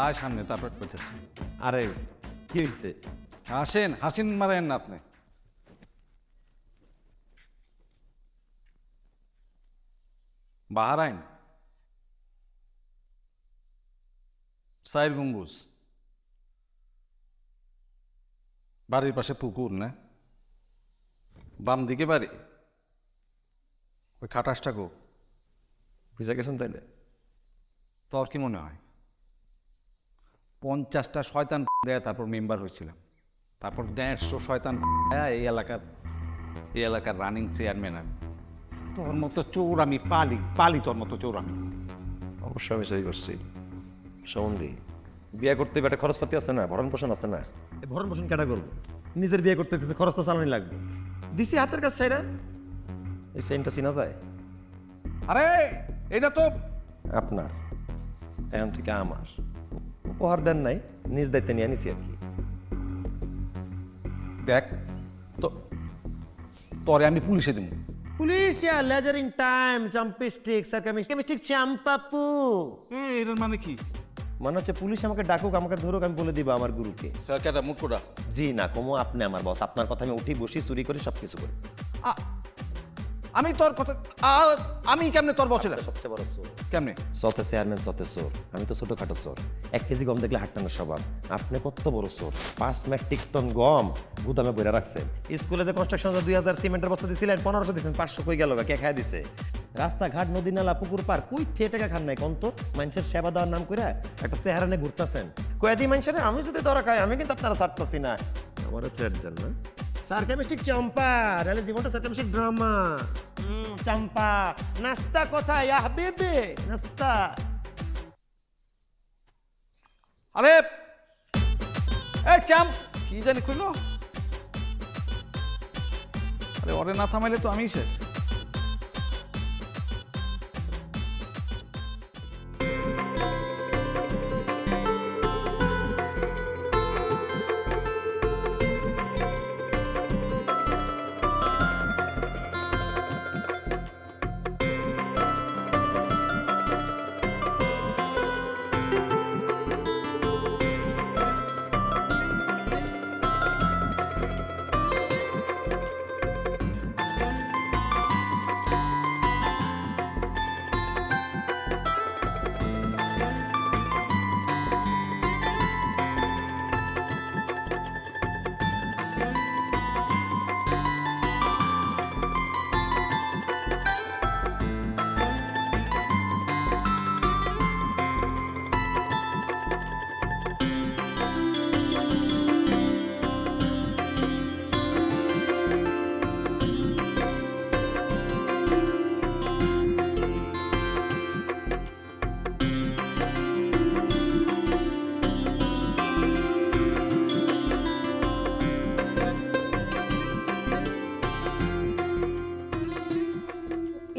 আয় সামনে তারপর বলতেছি। আরে কি হয়েছে? হাসেন, হাসিন মারেন না আপনি। বাহারাইন, চার গম্বুজ, বাড়ির পাশে পুকুর না, বাম দিকে বাড়ি, ওই খাটাসটা গো। বুঝে গেছেন তাইলে? তোর কি মনে হয় 50টা শয়তান দেয়া তারপর মেম্বার হয়েছিলাম, তারপর 150 শয়তান দেয়া এই এলাকার রানিং চেয়ারম্যান আমি। তোর মতো চোর আমি পালি তোর মতো চোর আমি। অবশ্যই আমি সেই করছি। সম্বন্ধী বিয়ে করতে একটা খরচপাতি আছে না, ভরণ পোষণ আছে না। এই ভরণ পোষণ কেটা করবো? নিজের বিয়ে করতে দিতে খরচ তো চালানি লাগবে। দিছি হাতের কাজ চাইরা। এই চেইনটা চিনা যায়? আরে এটা তো আপনার, এখন থেকে আমার। উপহার দেন নাই, নিজ দায়িত্বে নিয়ে নিছি আর কি। দেখ তো, তোরে আমি পুলিশে দিব। পুলিশ লেজারিং টাইম চাম্পিস্টিক সার্কামিস্টিক চাম্পাপু। এটার মানে কি? মনে হচ্ছে পুলিশ আমাকে ডাকুক, আমাকে ধরুক, আমি বলে দিব আমার গুরুকে। স্যার কেটা মুখটা? জি না, কমো আপনি আমার বস, আপনার কথা আমি উঠি বসি চুরি করি সবকিছু করি। আমি তোর কথা আমি কেমনে তোর বসে? সবচেয়ে বড় চোর কেমনে? সতে চেয়ারম্যান সতে চোর, আমি তো ছোটখাটো চোর। 1 কেজি গম দেখলে হাটটানোর স্বভাব। আপনি কত বড় চোর, 5 মেট্রিক টন গম গুদামে বইরা রাখছেন। স্কুলে যে কনস্ট্রাকশন 2000 সিমেন্টের বস্তা দিছিলেন, 1500 দিচ্ছেন, 500 কই গেল? কে খাই দিছে? রাস্তাঘাট নদী নালা পুকুর পার কই থেকে টাকা খান নাই কোন? তো মানুষের সেবা দেওয়ার নাম করে একটা চেহারা নিয়ে ঘুরতেছেন। কয়েদি মানুষের আমি যদি ধরা খাই, আমি কিন্তু আপনারা ছাড়তেছি না। আমারও থ্রেট দেন না? সার্কামিস্টিক চম্পা, রেলে জীবনটা সার্কামিস্টিক ড্রামা। চম্পা নাস্তা কোথায় ইয়া হাবিবি? নাস্তা। আরে এই চাম্প কি জানি কইলো? আরে ওরে না থামাইলে তো আমি শেষ।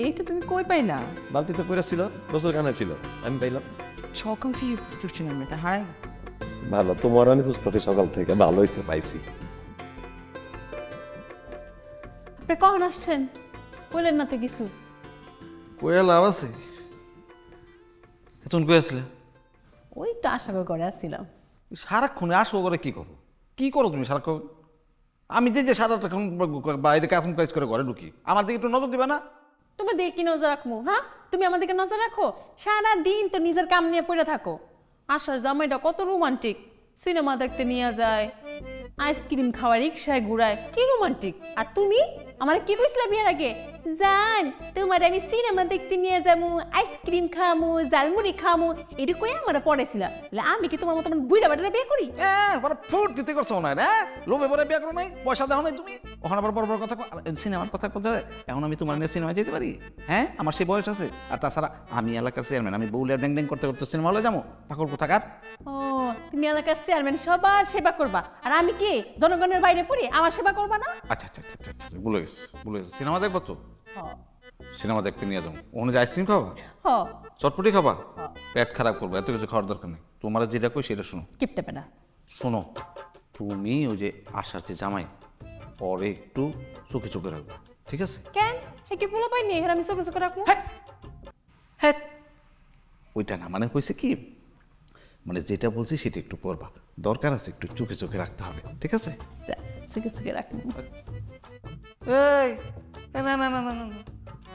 এই তো তুমি কই পাইলা? বালতিতে পড়ে ছিল, গোসল কানে ছিল, আমি পাইলাম। সকাল থেকে খুঁজছি না, মেয়েটা হারাই। ভালো, তোমার আমি খুঁজতেছি সকাল থেকে, ভালো হয়েছে পাইছি। আপনি কখন আসছেন? বললেন না তো কিছু। কয়ে লাভ আছে? এখন কয়ে আসলে ওই তো আশা করে আসছিলাম। সারাক্ষণে আসো করে কি করো? কি করো তুমি সারাক্ষণ? আমি যে সারাক্ষণ বাইরে কাজ করে ঘরে ঢুকি, আমার দিকে একটু নজর দিবা না? তোমার দিকে কি নজর রাখবো? হ্যাঁ, তুমি আমাদেরকে নজর রাখো? সারা দিন তো নিজের কাম নিয়ে পড়ে থাকো। আসার জামাইটা কত রোমান্টিক, সিনেমা দেখতে নিয়ে যায়, আইসক্রিম খাওয়া, রিক্সায় ঘুরায়, কি রোমান্টিক। আর তুমি আমার কি কইছিলে বিয়ের আগে? জান তোমার আমি সিনেমা দেখতে নিয়ে যাবো, আইসক্রিম খামু, জালমুড়ি খামু, এটা কই আমার পড়েছিল। আমি কি তোমার মতো বুইড়া বাটারে বিয়ে করি? ফুট দিতে করছো না রে? লোভে পরে বিয়ে করো নাই, পয়সা দেওয়া নাই তুমি, ওখানে আবার বড় বড় কথা সিনেমার কথা কথা। এখন আমি তোমার নিয়ে সিনেমা যেতে পারি? হ্যাঁ, আমার সেই বয়স আছে। আর তাছাড়া আমি এলাকার চেয়ারম্যান, আমি বউলে ড্যাং ড্যাং করতে করতে সিনেমা হলে যাবো? পাগল কোথাকার। ও, তুমি এলাকার চেয়ারম্যান, সবার সেবা করবা, আর আমি কি জনগণের বাইরে পড়ি? আমার সেবা করবা না? আচ্ছা আচ্ছা আচ্ছা আচ্ছা, ভুলে গেছি। সিনেমা দেখবো তো? হ সিনেমা দেখতে নিয়ে যাবো। ওখানে যে আইসক্রিম খাবা, হ চটপটি খাবা, পেট খারাপ করবো, এত কিছু খাওয়ার দরকার নেই। তোমার যেটা কই সেটা শোনো। কিপটেবে না। শোনো, তুমি ওই যে আশার যে জামাই, পরে একটু চোখে চোখে রাখবা, ঠিক আছে? কেন? হে কি বলে পাইনি হের আমি চোখে চোখে রাখবো? হ্যাঁ, ওইটা না, মানে হয়েছে কি, মানে যেটা বলছি সেটা একটু করবা, দরকার আছে একটু চোখে চোখে রাখতে হবে, ঠিক আছে? সিকে সিকে রাখবো। এই না না না না না না।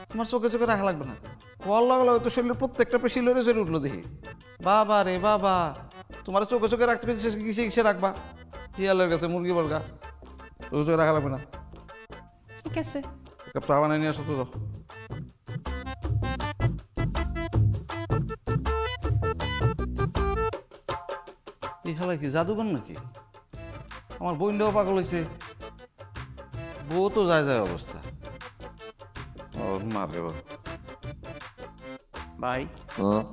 তোমার চোখে চোখে রাখা লাগবে না, কল লাগলো তো শরীরের প্রত্যেকটা পেশি লড়ে চলে উঠলো দেখি। বাবা রে বাবা, তোমার চোখে চোখে রাখতে পেরেছি, কিসে কিসে রাখবা? শিয়ালের কাছে মুরগি বলগা, চোখে চোখে রাখা লাগবে না। ঠিক আছে। একটা চা বানিয়ে নিয়ে আসো তো। এই খেলা কি জাদুঘর নাকি? আমার বইনটাও পাগল হয়েছে, বউ তো যায় যায় অবস্থা। ও মারে বাবা। ভাই হুম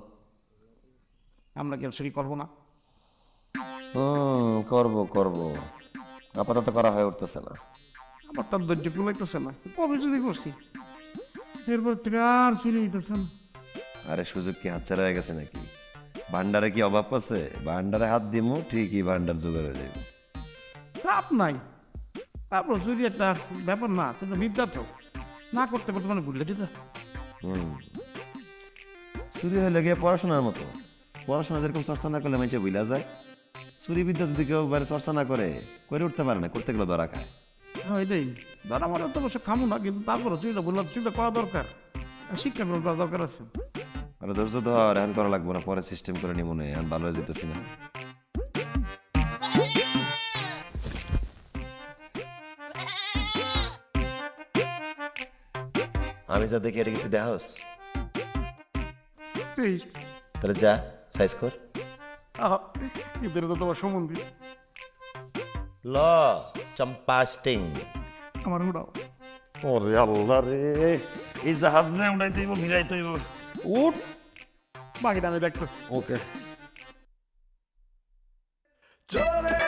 আমরা কেউ চুরি করবো না। করবো করবো, আপাতত করা হয়ে উঠতেছে না। আমার তার ধৈর্য কুলাইতেছে না, কবে চুরি করছি, এরপর থেকে আর চুরি হইতেছে না। আরে সুযোগ কি হাতছাড়া হয়ে গেছে নাকি? ভান্ডারে কি অভাব আছে? ভান্ডারে হাত দিমু ঠিকই ভান্ডার জোগাড় হয়ে যাবে। চাপ নাই, তারপর চুরি একটা ব্যাপার না, কিন্তু বিদ্যার্থ না করতে করতে মানে ভুলে দিতে। চুরি হয়ে গিয়ে পড়াশোনার মতো, পড়াশোনা যেরকম চর্চা না করলে মানুষে ভুলা যায়, চুরি বিদ্যা যদি কেউ বাইরে চর্চা না করে উঠতে পারে না, করতে গেলে ধরা খায়। হ্যাঁ এটাই ধরা মারা তো অবশ্য খামো না, কিন্তু তারপরে চুরিটা বললাম চুরিটা করা দরকার, শিক্ষা গ্রহণ করা দরকার আছে। আরে ধৈর্য ধর, এখন করা লাগবো না, পরে সিস্টেম করে নিই মনে হয়, এখন ভালো হয়ে যেতেছি না। আমি যা দেখি এটা কি তুই দেখাস? এই তাহলে যা সাইজ কর। এদের তো তোমার সম্বন্ধে ল চম্পাস্টিং। আমার উড়াও। ওরে আল্লাহ রে, এই জাহাজ না উড়াইতে হইব, ভিড়াইতে হইব। উঠ। বাকিটা আমি দেখতেছি। ওকে। চলে